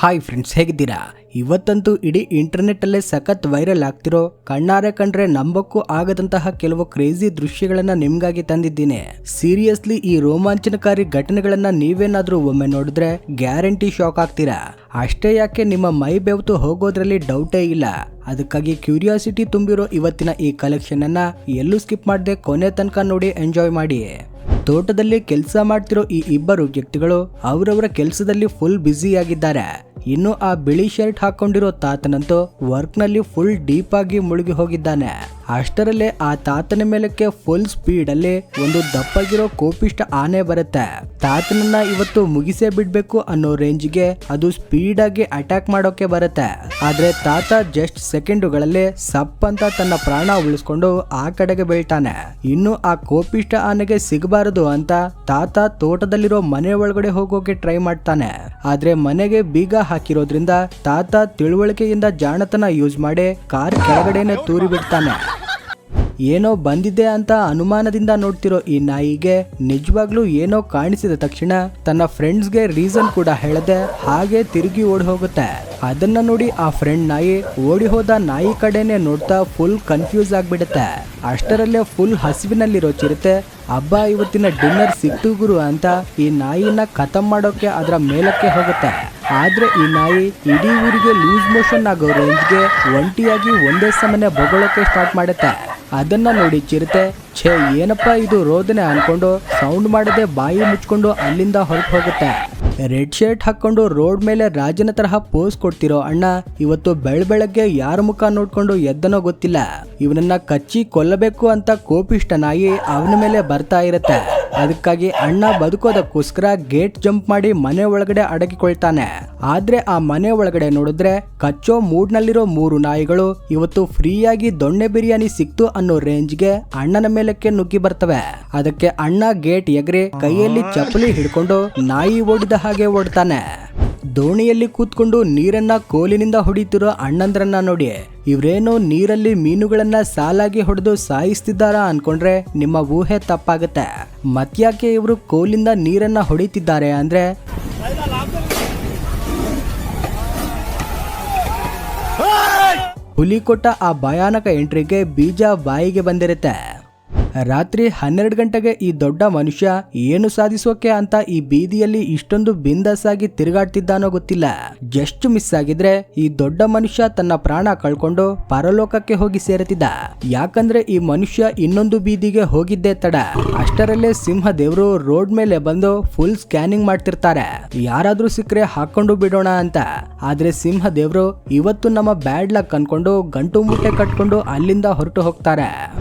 Hi friends, ಹೇಗಿದ್ದೀರಾ? ಇವತ್ತಂತೂ ಇಡೀ internet ಅಲ್ಲೇ ಸಖತ್ ವೈರಲ್ ಆಗ್ತಿರೋ ಕಣ್ಣಾರೆ ಕಂಡ್ರೆ ನಂಬಕ್ಕೂ ಆಗದಂತಹ ಕೆಲವು ಕ್ರೇಜಿ ದೃಶ್ಯಗಳನ್ನ ನಿಮ್ಗಾಗಿ ತಂದಿದ್ದೀನಿ. ಸೀರಿಯಸ್ಲಿ ಈ ರೋಮಾಂಚನಕಾರಿ ಘಟನೆಗಳನ್ನ ನೀವೇನಾದ್ರೂ ಒಮ್ಮೆ ನೋಡಿದ್ರೆ ಗ್ಯಾರಂಟಿ ಶಾಕ್ ಆಗ್ತೀರಾ. ಅಷ್ಟೇ ಯಾಕೆ, ನಿಮ್ಮ ಮೈ ಬೆವತು ಹೋಗೋದ್ರಲ್ಲಿ ಡೌಟೇ ಇಲ್ಲ. ಅದಕ್ಕಾಗಿ ಕ್ಯೂರಿಯಾಸಿಟಿ ತುಂಬಿರೋ ಇವತ್ತಿನ ಈ ಕಲೆಕ್ಷನ್ ಅನ್ನ ಎಲ್ಲೂ ಸ್ಕಿಪ್ ಮಾಡದೆ ಕೊನೆ ತನಕ ನೋಡಿ ಎಂಜಾಯ್ ಮಾಡಿ. ತೋಟದಲ್ಲಿ ಕೆಲಸ ಮಾಡ್ತಿರೋ ಈ ಇಬ್ಬರು ವ್ಯಕ್ತಿಗಳು ಅವರವರ ಕೆಲಸದಲ್ಲಿ ಫುಲ್ ಬ್ಯುಸಿ ಆಗಿದ್ದಾರೆ. ಇನ್ನು ಆ ಬಿಳಿ ಶರ್ಟ್ ಹಾಕೊಂಡಿರೋ ತಾತನಂತೂ ವರ್ಕ್ ನಲ್ಲಿ ಫುಲ್ ಡೀಪ್ ಆಗಿ ಮುಳುಗಿ ಹೋಗಿದ್ದಾನೆ. ಅಷ್ಟರಲ್ಲೇ ಆ ತಾತನ ಮೇಲಕ್ಕೆ ಫುಲ್ ಸ್ಪೀಡ್ ಅಲ್ಲಿ ಒಂದು ದಪ್ಪಗಿರೋ ಕೋಪಿಷ್ಟ ಆನೆ ಬರುತ್ತೆ. ತಾತನನ್ನ ಇವತ್ತು ಮುಗಿಸೇ ಬಿಡ್ಬೇಕು ಅನ್ನೋ ರೇಂಜ್ಗೆ ಅದು ಸ್ಪೀಡ್ ಆಗಿ ಅಟ್ಯಾಕ್ ಮಾಡೋಕೆ ಬರುತ್ತೆ. ಆದ್ರೆ ತಾತ ಜಸ್ಟ್ ಸೆಕೆಂಡುಗಳಲ್ಲಿ ಸಪ್ ಅಂತ ತನ್ನ ಪ್ರಾಣ ಉಳಿಸ್ಕೊಂಡು ಆ ಕಡೆಗೆ ಬೀಳ್ತಾನೆ. ಇನ್ನು ಆ ಕೋಪಿಷ್ಟ ಆನೆಗೆ ಸಿಗಬಾರದು ಅಂತ ತಾತ ತೋಟದಲ್ಲಿರೋ ಮನೆ ಒಳಗಡೆ ಹೋಗೋಕೆ ಟ್ರೈ ಮಾಡ್ತಾನೆ. ಆದ್ರೆ ಮನೆಗೆ ಬೀಗ ಹಾಕಿರೋದ್ರಿಂದ ತಾತ ತಿಳುವಳಿಕೆಯಿಂದ ಜಾಣತನ ಯೂಸ್ ಮಾಡಿ ಕಾರ್ ಕೆಳಗಡೆನೆ ತೂರಿ ಬಿಡ್ತಾನೆ. ಏನೋ ಬಂದಿದೆ ಅಂತ ಅನುಮಾನದಿಂದ ನೋಡ್ತಿರೋ ಈ ನಾಯಿಗೆ ನಿಜವಾಗ್ಲೂ ಏನೋ ಕಾಣಿಸಿದ ತಕ್ಷಣ ತನ್ನ ಫ್ರೆಂಡ್ಸ್ಗೆ ರೀಸನ್ ಕೂಡ ಹೇಳದೆ ಹಾಗೆ ತಿರುಗಿ ಓಡಿ ಹೋಗುತ್ತೆ. ಅದನ್ನ ನೋಡಿ ಆ ಫ್ರೆಂಡ್ ನಾಯಿ ಓಡಿ ಹೋದ ನಾಯಿ ಕಡೆನೆ ನೋಡ್ತಾ ಫುಲ್ ಕನ್ಫ್ಯೂಸ್ ಆಗ್ಬಿಡುತ್ತೆ. ಅಷ್ಟರಲ್ಲೇ ಫುಲ್ ಹಸಿವಿನಲ್ಲಿರೋ ಚಿರತೆ ಹಬ್ಬ ಇವತ್ತಿನ ಡಿನ್ನರ್ ಸಿಕ್ತು ಗುರು ಅಂತ ಈ ನಾಯಿನ ಖತಮ್ ಮಾಡೋಕೆ ಅದರ ಮೇಲಕ್ಕೆ ಹೋಗುತ್ತೆ. ಆದ್ರೆ ಈ ನಾಯಿ ಇಡೀ ಊರಿಗೆ ಲೂಸ್ ಮೋಷನ್ ಆಗೋ ರೇಂಜ್ಗೆ ಒಂಟಿಯಾಗಿ ಒಂದೇ ಸಮನೆ ಬೊಗಳೋಕೆ ಸ್ಟಾರ್ಟ್ ಮಾಡುತ್ತೆ. ಅದನ್ನ ನೋಡಿ ಚಿರತೆ ಛೇ ಏನಪ್ಪಾ ಇದು ರೋದನೆ ಅನ್ಕೊಂಡು ಸೌಂಡ್ ಮಾಡದೆ ಬಾಯಿ ಮುಚ್ಕೊಂಡು ಅಲ್ಲಿಂದ ಹೊರಟು ಹೋಗುತ್ತೆ. ರೆಡ್ ಶರ್ಟ್ ಹಾಕೊಂಡು ರೋಡ್ ಮೇಲೆ ರಾಜನ ತರಹ ಪೋಸ್ ಕೊಡ್ತಿರೋ ಅಣ್ಣ ಇವತ್ತು ಬೆಳಗ್ಗೆ ಯಾರ ಮುಖ ನೋಡ್ಕೊಂಡು ಎದ್ದನೋ ಗೊತ್ತಿಲ್ಲ. ಇವನನ್ನ ಕಚ್ಚಿ ಕೊಲ್ಲಬೇಕು ಅಂತ ಕೋಪಿಷ್ಟ ನಾಯಿ ಅವನ ಮೇಲೆ ಬರ್ತಾ ಇರುತ್ತೆ. ಅದಕ್ಕಾಗಿ ಅಣ್ಣ ಬದುಕೋದಕ್ಕೋಸ್ಕರ ಗೇಟ್ ಜಂಪ್ ಮಾಡಿ ಮನೆ ಒಳಗಡೆ ಅಡಗಿಕೊಳ್ತಾನೆ. ಆದ್ರೆ ಆ ಮನೆ ಒಳಗಡೆ ನೋಡಿದ್ರೆ ಕಚ್ಚೋ ಮೂಡ್ನಲ್ಲಿರೋ 3 ನಾಯಿಗಳು ಇವತ್ತು ಫ್ರೀಯಾಗಿ ದೊಣ್ಣೆ ಬಿರಿಯಾನಿ ಸಿಕ್ತು ಅನ್ನೋ ರೇಂಜ್ಗೆ ಅಣ್ಣನ ಮೇಲಕ್ಕೆ ನುಗ್ಗಿ ಬರ್ತವೆ. ಅದಕ್ಕೆ ಅಣ್ಣ ಗೇಟ್ ಎಗರಿ ಕೈಯಲ್ಲಿ ಚಪ್ಪಲಿ ಹಿಡ್ಕೊಂಡು ನಾಯಿ ಓಡಿದ ಹಾಗೆ ಓಡ್ತಾನೆ. ದೋಣಿಯಲ್ಲಿ ಕೂತ್ಕೊಂಡು ನೀರನ್ನ ಕೋಲಿನಿಂದ ಹೊಡಿತಿರೋ ಅಣ್ಣಂದ್ರನ್ನ ನೋಡಿ ಇವ್ರೇನೋ ನೀರಲ್ಲಿ ಮೀನುಗಳನ್ನ ಸಾಲಾಗಿ ಹೊಡೆದು ಸಾಯಿಸ್ತಿದ್ದಾರ ಅನ್ಕೊಂಡ್ರೆ ನಿಮ್ಮ ಊಹೆ ತಪ್ಪಾಗುತ್ತೆ. ಮತ್ಯಾಕೆ ಇವರು ಕೋಲಿಂದ ನೀರನ್ನ ಹೊಡಿತಿದ್ದಾರೆ ಅಂದ್ರೆ ಹುಲಿ ಕೊಟ್ಟ ಆ ಭಯಾನಕ ಎಂಟ್ರಿಗೆ ಬೀಜ ಬಾಯಿಗೆ ಬಂದಿರುತ್ತೆ. ರಾತ್ರಿ 12 ಗಂಟೆಗೆ ಈ ದೊಡ್ಡ ಮನುಷ್ಯ ಏನು ಸಾಧಿಸೋಕೆ ಅಂತ ಈ ಬೀದಿಯಲ್ಲಿ ಇಷ್ಟೊಂದು ಬಿಂದಾಸ್ ಆಗಿ ತಿರುಗಾಡ್ತಿದ್ದಾನೋ ಗೊತ್ತಿಲ್ಲ. ಜಸ್ಟ್ ಮಿಸ್ ಆಗಿದ್ರೆ ಈ ದೊಡ್ಡ ಮನುಷ್ಯ ತನ್ನ ಪ್ರಾಣ ಕಳ್ಕೊಂಡು ಪರಲೋಕಕ್ಕೆ ಹೋಗಿ ಸೇರುತ್ತಿದ್ದ. ಯಾಕಂದ್ರೆ ಈ ಮನುಷ್ಯ ಇನ್ನೊಂದು ಬೀದಿಗೆ ಹೋಗಿದ್ದೇ ತಡ. ಅಷ್ಟರಲ್ಲೇ ಸಿಂಹ ದೇವರು ರೋಡ್ ಮೇಲೆ ಬಂದು ಫುಲ್ ಸ್ಕ್ಯಾನಿಂಗ್ ಮಾಡ್ತಿರ್ತಾರೆ, ಯಾರಾದ್ರೂ ಸಿಕ್ಕರೆ ಹಾಕೊಂಡು ಬಿಡೋಣ ಅಂತ. ಆದ್ರೆ ಸಿಂಹ ದೇವರು ಇವತ್ತು ನಮ್ಮ ಬ್ಯಾಡ್ ಲಕ್ ಅನ್ಕೊಂಡು ಗಂಟು ಮೂಟೆ ಕಟ್ಕೊಂಡು ಅಲ್ಲಿಂದ ಹೊರಟು ಹೋಗ್ತಾರೆ.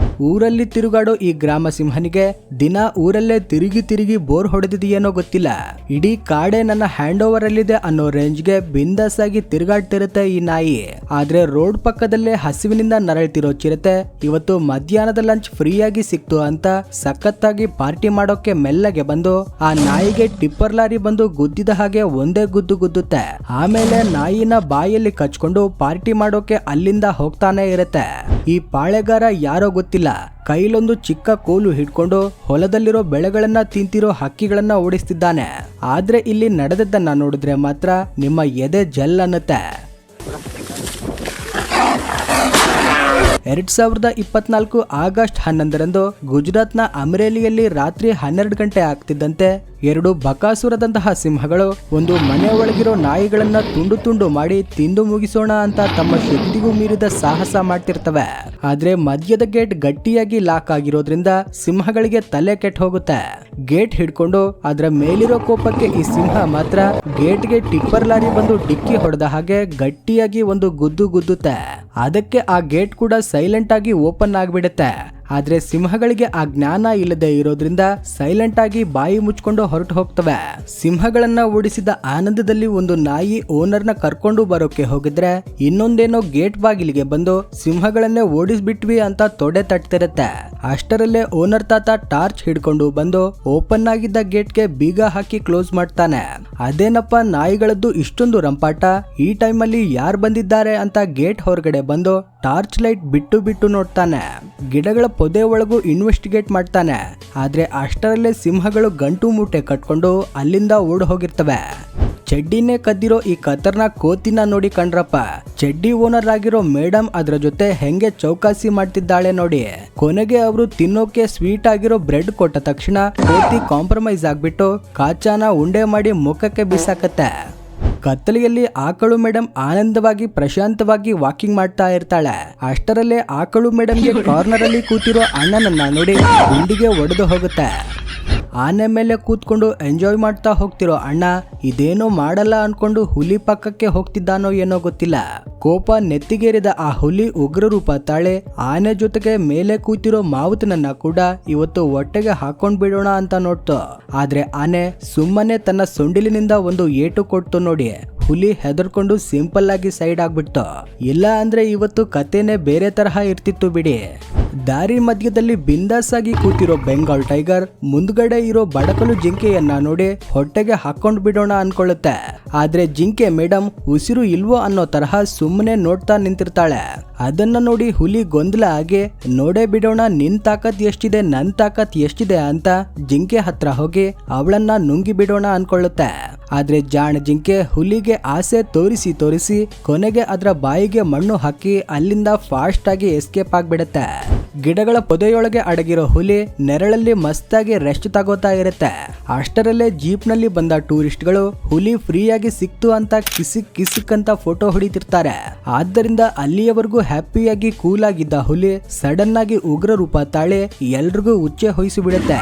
ಊರಲ್ಲಿ ತಿರುಗಾಡೋ ಈ ಗ್ರಾಮ ಸಿಂಹನಿಗೆ ದಿನ ಊರಲ್ಲೇ ತಿರುಗಿ ಬೋರ್ ಹೊಡೆದಿದೆಯೇನೋ ಗೊತ್ತಿಲ್ಲ. ಇಡೀ ಕಾಡೆ ನನ್ನ ಹ್ಯಾಂಡ್ ಓವರ್ ಅಲ್ಲಿದೆ ಅನ್ನೋ ರೇಂಜ್ಗೆ ಬಿಂದಾಸ್ ಆಗಿ ತಿರುಗಾಡ್ತಿರುತ್ತೆ ಈ ನಾಯಿ. ಆದ್ರೆ ರೋಡ್ ಪಕ್ಕದಲ್ಲೇ ಹಸಿವಿನಿಂದ ನರಳ್ತಿರೋ ಚಿರತೆ ಇವತ್ತು ಮಧ್ಯಾಹ್ನದ ಲಂಚ್ ಫ್ರೀಯಾಗಿ ಸಿಕ್ತು ಅಂತ ಸಖತ್ತಾಗಿ ಪಾರ್ಟಿ ಮಾಡೋಕೆ ಮೆಲ್ಲಗೆ ಬಂದು ಆ ನಾಯಿಗೆ ಟಿಪ್ಪರ್ ಲಾರಿ ಬಂದು ಗುದ್ದಿದ ಹಾಗೆ ಒಂದೇ ಗುದ್ದು ಗುದ್ದುತ್ತೆ. ಆಮೇಲೆ ನಾಯಿನ ಬಾಯಲ್ಲಿ ಕಚ್ಕೊಂಡು ಪಾರ್ಟಿ ಮಾಡೋಕೆ ಅಲ್ಲಿಂದ ಹೋಗ್ತಾನೆ ಇರುತ್ತೆ. ಈ ಪಾಳೆಗಾರ ಯಾರೋ ಗೊತ್ತಿಲ್ಲ, ಕೈಲೊಂದು ಚಿಕ್ಕ ಕೋಲು ಹಿಡ್ಕೊಂಡು ಹೊಲದಲ್ಲಿರೋ ಬೆಳೆಗಳನ್ನ ತಿಂತಿರೋ ಹಕ್ಕಿಗಳನ್ನ ಓಡಿಸ್ತಿದ್ದಾನೆ. ಆದ್ರೆ ಇಲ್ಲಿ ನಡೆದದ್ದನ್ನ ನೋಡಿದ್ರೆ ಮಾತ್ರ ನಿಮ್ಮ ಎದೆ ಜಲ್ ಅನ್ನುತ್ತೆ. 2024 ಆಗಸ್ಟ್ 11ರಂದು ಗುಜರಾತ್ನ ಅಮ್ರೇಲಿಯಲ್ಲಿ ರಾತ್ರಿ 12 ಗಂಟೆ ಆಗ್ತಿದ್ದಂತೆ 2 ಬಕಾಸುರದಂತಹ ಸಿಂಹಗಳು ಒಂದು ಮನೆ ಒಳಗಿರೋ ನಾಯಿಗಳನ್ನ ತುಂಡು ತುಂಡು ಮಾಡಿ ತಿಂದು ಮುಗಿಸೋಣ ಅಂತ ತಮ್ಮ ಶಕ್ತಿಗೂ ಮೀರಿದ ಸಾಹಸ ಮಾಡ್ತಿರ್ತವೆ. ಆದ್ರೆ ಮಧ್ಯದ ಗೇಟ್ ಗಟ್ಟಿಯಾಗಿ ಲಾಕ್ ಆಗಿರೋದ್ರಿಂದ ಸಿಂಹಗಳಿಗೆ ತಲೆ ಕೆಟ್ಟ ಹೋಗುತ್ತೆ. ಗೇಟ್ ಹಿಡ್ಕೊಂಡು ಅದರ ಮೇಲಿರೋ ಕೋಪಕ್ಕೆ ಈ ಸಿಂಹ ಮಾತ್ರ ಗೇಟ್ಗೆ ಟಿಪ್ಪರ್ ಲಾರಿ ಬಂದು ಡಿಕ್ಕಿ ಹೊಡೆದ ಹಾಗೆ ಗಟ್ಟಿಯಾಗಿ ಒಂದು ಗುದ್ದು ಗುದ್ದುತ್ತೆ. ಅದಕ್ಕೆ ಆ ಗೇಟ್ ಕೂಡ ಸೈಲೆಂಟ್ ಆಗಿ ಓಪನ್ ಆಗಿಬಿಡುತ್ತೆ. ಆದ್ರೆ ಸಿಂಹಗಳಿಗೆ ಆ ಜ್ಞಾನ ಇಲ್ಲದೆ ಇರೋದ್ರಿಂದ ಸೈಲೆಂಟ್ ಆಗಿ ಬಾಯಿ ಮುಚ್ಕೊಂಡು ಹೊರಟು ಹೋಗ್ತವೆ. ಸಿಂಹಗಳನ್ನ ಓಡಿಸಿದ ಆನಂದದಲ್ಲಿ ಒಂದು ನಾಯಿ ಓನರ್ನ ಕರ್ಕೊಂಡು ಬರೋಕೆ ಹೋಗಿದ್ರೆ ಇನ್ನೊಂದೇನೋ ಗೇಟ್ ಬಾಗಿಲಿಗೆ ಬಂದು ಸಿಂಹಗಳನ್ನೇ ಓಡಿಸ್ಬಿಟ್ವಿ ಅಂತ ತೊಡೆ ತಟ್ತಿರುತ್ತೆ. ಅಷ್ಟರಲ್ಲೇ ಓನರ್ ತಾತ ಟಾರ್ಚ್ ಹಿಡ್ಕೊಂಡು ಬಂದು ಓಪನ್ ಆಗಿದ್ದ ಗೇಟ್ಗೆ ಬೀಗ ಹಾಕಿ ಕ್ಲೋಸ್ ಮಾಡ್ತಾನೆ. ಅದೇನಪ್ಪ ನಾಯಿಗಳದ್ದು ಇಷ್ಟೊಂದು ರಂಪಾಟ, ಈ ಟೈಮಲ್ಲಿ ಯಾರು ಬಂದಿದ್ದಾರೆ ಅಂತ ಗೇಟ್ ಹೊರಗಡೆ ಬಂದು ಟಾರ್ಚ್ ಲೈಟ್ ಬಿಟ್ಟು ನೋಡ್ತಾನೆ. ಗಿಡಗಳ ಪೊದೆ ಒಳಗೂ ಇನ್ವೆಸ್ಟಿಗೇಟ್ ಮಾಡ್ತಾನೆ. ಆದ್ರೆ ಅಷ್ಟರಲ್ಲೇ ಸಿಂಹಗಳು ಗಂಟು ಮೂಟೆ ಕಟ್ಕೊಂಡು ಅಲ್ಲಿಂದ ಓಡ್ ಹೋಗಿರ್ತವೆ. ಚಡ್ಡಿನೇ ಕದ್ದಿರೋ ಈ ಖತರ್ನಾಕ್ ಕೋತಿನ ನೋಡಿ ಕಂಡ್ರಪ್ಪ. ಚಡ್ಡಿ ಓನರ್ ಆಗಿರೋ ಮೇಡಮ್ ಅದ್ರ ಜೊತೆ ಹೆಂಗೆ ಚೌಕಾಸಿ ಮಾಡ್ತಿದ್ದಾಳೆ ನೋಡಿ. ಕೊನೆಗೆ ಅವರು ತಿನ್ನೋಕೆ ಸ್ವೀಟ್ ಆಗಿರೋ ಬ್ರೆಡ್ ಕೊಟ್ಟ ತಕ್ಷಣ ಕೋತಿ ಕಾಂಪ್ರಮೈಸ್ ಆಗ್ಬಿಟ್ಟು ಕಾಚಾನ ಉಂಡೆ ಮಾಡಿ ಮುಖಕ್ಕೆ ಬಿಸಾಕತ್ತೆ. ಕತ್ತಲೆಯಲ್ಲಿ ಆಕಳು ಮೇಡಮ್ ಆನಂದವಾಗಿ ಪ್ರಶಾಂತವಾಗಿ ವಾಕಿಂಗ್ ಮಾಡ್ತಾ ಇರ್ತಾಳೆ. ಅಷ್ಟರಲ್ಲೇ ಆಕಳು ಮೇಡಮ್ಗೆ ಕಾರ್ನರ್ ಅಲ್ಲಿ ಕೂತಿರೋ ಅಣ್ಣನನ್ನ ನೋಡಿ ಗುಂಡಿಗೆ ಒಡೆದು ಹೋಗುತ್ತೆ. ಆನೆ ಮೇಲೆ ಕೂತ್ಕೊಂಡು ಎಂಜಾಯ್ ಮಾಡ್ತಾ ಹೋಗ್ತಿರೋ ಅಣ್ಣ ಇದೇನೋ ಮಾಡಲ್ಲ ಅನ್ಕೊಂಡು ಹುಲಿ ಪಕ್ಕಕ್ಕೆ ಹೋಗ್ತಿದ್ದಾನೋ ಏನೋ ಗೊತ್ತಿಲ್ಲ. ಕೋಪ ನೆತ್ತಿಗೇರಿದ ಆ ಹುಲಿ ಉಗ್ರ ರೂಪ ತಾಳೆ ಆನೆ ಜೊತೆಗೆ ಮೇಲೆ ಕೂತಿರೋ ಮಾವುತನನ್ನ ಕೂಡ ಇವತ್ತು ಹೊಟ್ಟೆಗೆ ಹಾಕೊಂಡ್ ಬಿಡೋಣ ಅಂತ ನೋಡ್ತು. ಆದ್ರೆ ಆನೆ ಸುಮ್ಮನೆ ತನ್ನ ಸೊಂಡಿಲಿನಿಂದ ಒಂದು ಏಟು ಕೊಡ್ತು ನೋಡಿ. ಹುಲಿ ಹೆದರ್ಕೊಂಡು ಸಿಂಪಲ್ ಆಗಿ ಸೈಡ್ ಆಗ್ಬಿಡ್ತು. ಇಲ್ಲ ಅಂದ್ರೆ ಇವತ್ತು ಕತೆನೆ ಬೇರೆ ತರಹ ಇರ್ತಿತ್ತು ಬಿಡಿ. ದಾರಿ ಮಧ್ಯದಲ್ಲಿ ಬಿಂದಾಸ್ ಆಗಿ ಕೂತಿರೋ ಬೆಂಗಾಲ್ ಟೈಗರ್ ಮುಂದ್ಗಡೆ ಇರೋ ಬಡಕಲು ಜಿಂಕೆಯನ್ನ ನೋಡಿ ಹೊಟ್ಟೆಗೆ ಹಾಕೊಂಡ್ ಬಿಡೋಣ ಅನ್ಕೊಳ್ಳುತ್ತೆ. ಆದ್ರೆ ಜಿಂಕೆ ಮೇಡಮ್ ಉಸಿರು ಇಲ್ವೋ ಅನ್ನೋ ತರಹ ಸುಮ್ಮನೆ ನೋಡ್ತಾ ನಿಂತಿರ್ತಾಳೆ. ಅದನ್ನ ನೋಡಿ ಹುಲಿ ಗೊಂದಲ ಆಗಿ ನೋಡೇ ಬಿಡೋಣ ನಿನ್ ತಾಕತ್ ಎಷ್ಟಿದೆ ನನ್ ತಾಕತ್ ಎಷ್ಟಿದೆ ಅಂತ ಜಿಂಕೆ ಹತ್ರ ಹೋಗಿ ಅವಳನ್ನ ನುಂಗಿ ಬಿಡೋಣ ಅನ್ಕೊಳ್ಳುತ್ತೆ. ಆದ್ರೆ ಜಾಣ ಜಿಂಕೆ ಹುಲಿಗೆ ಆಸೆ ತೋರಿಸಿ ಕೊನೆಗೆ ಅದರ ಬಾಯಿಗೆ ಮಣ್ಣು ಹಾಕಿ ಅಲ್ಲಿಂದ ಫಾಸ್ಟ್ ಆಗಿ ಎಸ್ಕೇಪ್ ಆಗ್ಬಿಡುತ್ತೆ. ಗಿಡಗಳ ಪೊದೆಯೊಳಗೆ ಅಡಗಿರೋ ಹುಲಿ ನೆರಳಲ್ಲಿ ಮಸ್ತಾಗಿ ರೆಸ್ಟ್ ತಗೋತಾ ಇರುತ್ತೆ. ಅಷ್ಟರಲ್ಲೇ ಜೀಪ್ ನಲ್ಲಿ ಬಂದ ಟೂರಿಸ್ಟ್ಗಳು ಹುಲಿ ಫ್ರೀಯಾಗಿ ಸಿಕ್ತು ಅಂತ ಕಿಸಿಕ್ ಅಂತ ಫೋಟೋ ಹೊಡಿತಿರ್ತಾರೆ. ಆದ್ದರಿಂದ ಅಲ್ಲಿಯವರೆಗೂ ಹ್ಯಾಪಿಯಾಗಿ ಕೂಲ್ ಆಗಿದ್ದ ಹುಲಿ ಸಡನ್ ಆಗಿ ಉಗ್ರ ರೂಪ ತಾಳೆ ಎಲ್ರಿಗೂ ಉಚ್ಚೆ ಹೊಯ್ಸಿ ಬಿಡುತ್ತೆ.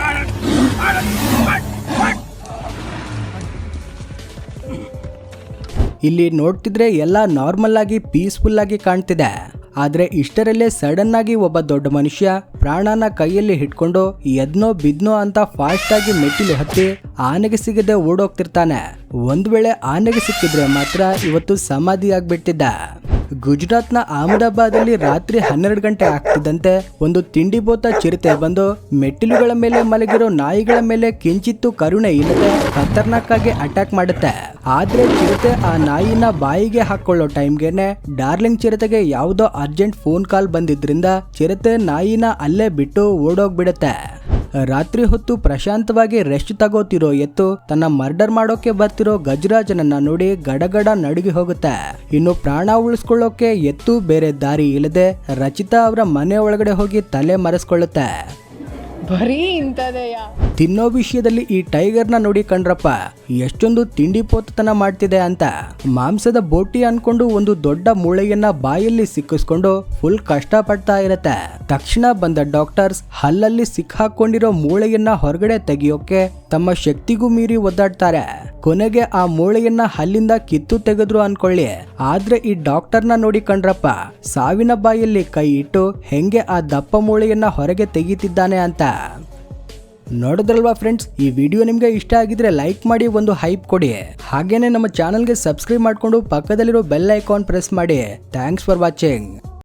ಇಲ್ಲಿ ನೋಡ್ತಿದ್ರೆ ಎಲ್ಲ ನಾರ್ಮಲ್ ಆಗಿ ಪೀಸ್ಫುಲ್ ಆಗಿ ಕಾಣ್ತಿದೆ. ಆದ್ರೆ ಇಷ್ಟರಲ್ಲೇ ಸಡನ್ ಆಗಿ ಒಬ್ಬ ದೊಡ್ಡ ಮನುಷ್ಯ ಪ್ರಾಣನ ಕೈಯಲ್ಲಿ ಹಿಡ್ಕೊಂಡು ಎದ್ನೋ ಬಿದ್ನೋ ಅಂತ ಫಾಸ್ಟ್ ಆಗಿ ಮೆಟ್ಟಿಲು ಹತ್ತಿ ಆನೆಗೆ ಸಿಗದೆ ಓಡೋಗ್ತಿರ್ತಾನೆ. ಒಂದ್ ವೇಳೆ ಆನೆಗೆ ಸಿಕ್ಕಿದ್ರೆ ಮಾತ್ರ ಇವತ್ತು ಸಮಾಧಿ ಆಗ್ಬಿಟ್ಟಿದ್ದ. ಗುಜರಾತ್ನ ಅಹಮದಾಬಾದಲ್ಲಿ ರಾತ್ರಿ 12 ಗಂಟೆ ಆಗ್ತಿದ್ದಂತೆ ಒಂದು ತಿಂಡಿ ಬೋತ ಚಿರತೆ ಬಂದು ಮೆಟ್ಟಿಲುಗಳ ಮೇಲೆ ಮಲಗಿರೋ ನಾಯಿಗಳ ಮೇಲೆ ಕಿಂಚಿತ್ತು ಕರುಣೆ ಇಲ್ಲದೆ ಖತರ್ನಾಕ್ ಆಗಿ ಅಟ್ಯಾಕ್ ಮಾಡುತ್ತೆ. ಆದ್ರೆ ಚಿರತೆ ಆ ನಾಯಿನ ಬಾಯಿಗೆ ಹಾಕೊಳ್ಳೋ ಟೈಮ್ಗೆನೆ ಡಾರ್ಲಿಂಗ್ ಚಿರತೆಗೆ ಯಾವುದೋ ಅರ್ಜೆಂಟ್ ಫೋನ್ ಕಾಲ್ ಬಂದಿದ್ರಿಂದ ಚಿರತೆ ನಾಯಿನ ಅಲ್ಲೇ ಬಿಟ್ಟು ಓಡೋಗ್ಬಿಡುತ್ತೆ. ರಾತ್ರಿ ಹೊತ್ತು ಪ್ರಶಾಂತವಾಗಿ ರೆಸ್ಟ್ ತಗೋತಿರೋ ಎತ್ತು ತನ್ನ ಮರ್ಡರ್ ಮಾಡೋಕೆ ಬರ್ತಿರೋ ಗಜರಾಜನನ್ನ ನೋಡಿ ಗಡಗಡ ನಡುಗಿ ಹೋಗುತ್ತೆ. ಇನ್ನು ಪ್ರಾಣ ಉಳಿಸ್ಕೊಳ್ಳೋಕೆ ಎತ್ತು ಬೇರೆ ದಾರಿ ಇಲ್ಲದೆ ರಚಿತಾ ಅವರ ಮನೆ ಒಳಗಡೆ ಹೋಗಿ ತಲೆ ಮರೆಸ್ಕೊಳ್ಳುತ್ತೆ. ತಿನ್ನೋ ವಿಷಯದಲ್ಲಿ ಈ ಟೈಗರ್ನ ನೋಡಿ ಕಂಡ್ರಪ್ಪ ಎಷ್ಟೊಂದು ತಿಂಡಿ ಪೋತತನ ಮಾಡ್ತಿದೆ ಅಂತ. ಮಾಂಸದ ಬೋಟಿ ಅನ್ಕೊಂಡು ಒಂದು ದೊಡ್ಡ ಮೂಳೆಯನ್ನ ಬಾಯಲ್ಲಿ ಸಿಕ್ಕಿಸ್ಕೊಂಡು ಫುಲ್ ಕಷ್ಟ ಪಡ್ತಾ ಇರತ್ತೆ. ತಕ್ಷಣ ಬಂದ ಡಾಕ್ಟರ್ಸ್ ಹಲ್ಲಲ್ಲಿ ಸಿಕ್ಕಾಕೊಂಡಿರೋ ಮೂಳೆಯನ್ನ ಹೊರಗಡೆ ತೆಗಿಯೋಕೆ ತಮ್ಮ ಶಕ್ತಿಗೂ ಮೀರಿ ಒದ್ದಾಡ್ತಾರೆ. ಕೊನೆಗೆ ಆ ಮೂಳೆಯನ್ನ ಹಲ್ಲಿಂದ ಕಿತ್ತು ತೆಗೆದ್ರು ಅನ್ಕೊಳ್ಳಿ. ಆದ್ರೆ ಈ ಡಾಕ್ಟರ್ನ ನೋಡಿ ಕಂಡ್ರಪ್ಪ ಸಾವಿನ ಬಾಯಲ್ಲಿ ಕೈ ಇಟ್ಟು ಹೆಂಗೆ ಆ ದಪ್ಪ ಮೂಳೆಯನ್ನ ಹೊರಗೆ ತೆಗಿತಿದ್ದಾನೆ ಅಂತ. ನೋಡಿದ್ರಲ್ವಾ ಫ್ರೆಂಡ್ಸ್, ಈ ವಿಡಿಯೋ ನಿಮ್ಗೆ ಇಷ್ಟ ಆಗಿದ್ರೆ ಲೈಕ್ ಮಾಡಿ ಒಂದು ಹೈಪ್ ಕೊಡಿ. ಹಾಗೇನೆ ನಮ್ಮ ಚಾನಲ್ಗೆ ಸಬ್ಸ್ಕ್ರೈಬ್ ಮಾಡ್ಕೊಂಡು ಪಕ್ಕದಲ್ಲಿರೋ ಬೆಲ್ ಐಕಾನ್ ಪ್ರೆಸ್ ಮಾಡಿ. Thanks for watching.